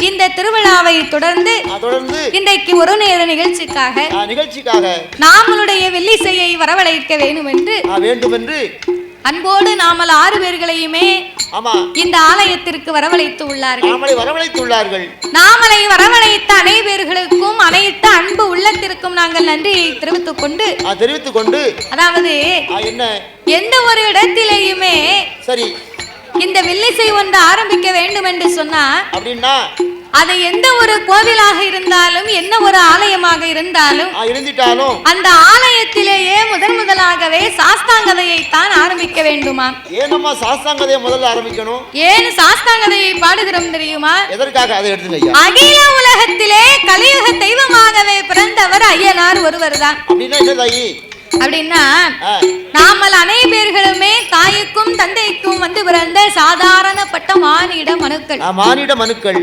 இந்த திருவிழாவை தொடர்ந்து இன்றைக்கு ஒரு நேர நிகழ்ச்சிக்காக நாமளுடைய வெள்ளிசையை வரவழைக்க வேண்டும் என்று அன்போடு நாமல் 6 பேர்களையுமே இந்த ஆலயத்திற்கு வரவழைத்து உள்ளார்கள். நாமலை வரவழைத்த அனைவர்களுக்கும் அனைத்து அன்பு உள்ளத்திற்கும் நாங்கள் நன்றியை தெரிவித்துக் கொண்டு அதாவது எந்த ஒரு இடத்திலேயுமே சரி இந்த வெள்ளிசை ஒன்று ஆரம்பிக்க வேண்டும் என்று சொன்னா அப்படின்னா அது எந்த ஒரு கோவிலாக இருந்தாலும் என்ன ஒரு ஆலயமாக இருந்தாலும் அந்த ஆலயத்திலேயே முதலாகவே சாஸ்தாங்கதையை தான் ஆரம்பிக்க வேண்டுமா? ஏனம்மா சாஸ்தாங்கதையை முதல்ல ஆரம்பிக்கணும்? ஏன் சாஸ்தாங்கதையை பாடுகிறோம் தெரியுமா? எதற்காக? அதை எடுத்துங்க. அகில உலகத்திலே கலியுக தெய்வமாகவே பிறந்தவர் ஐயனார் ஒருவர் தான். அப்படின்னா நாமல் அனைவர்களுமே தாய்க்கும் தந்தைக்கும் வந்து பிறந்த சாதாரணப்பட்ட மானிட மனுக்கள்.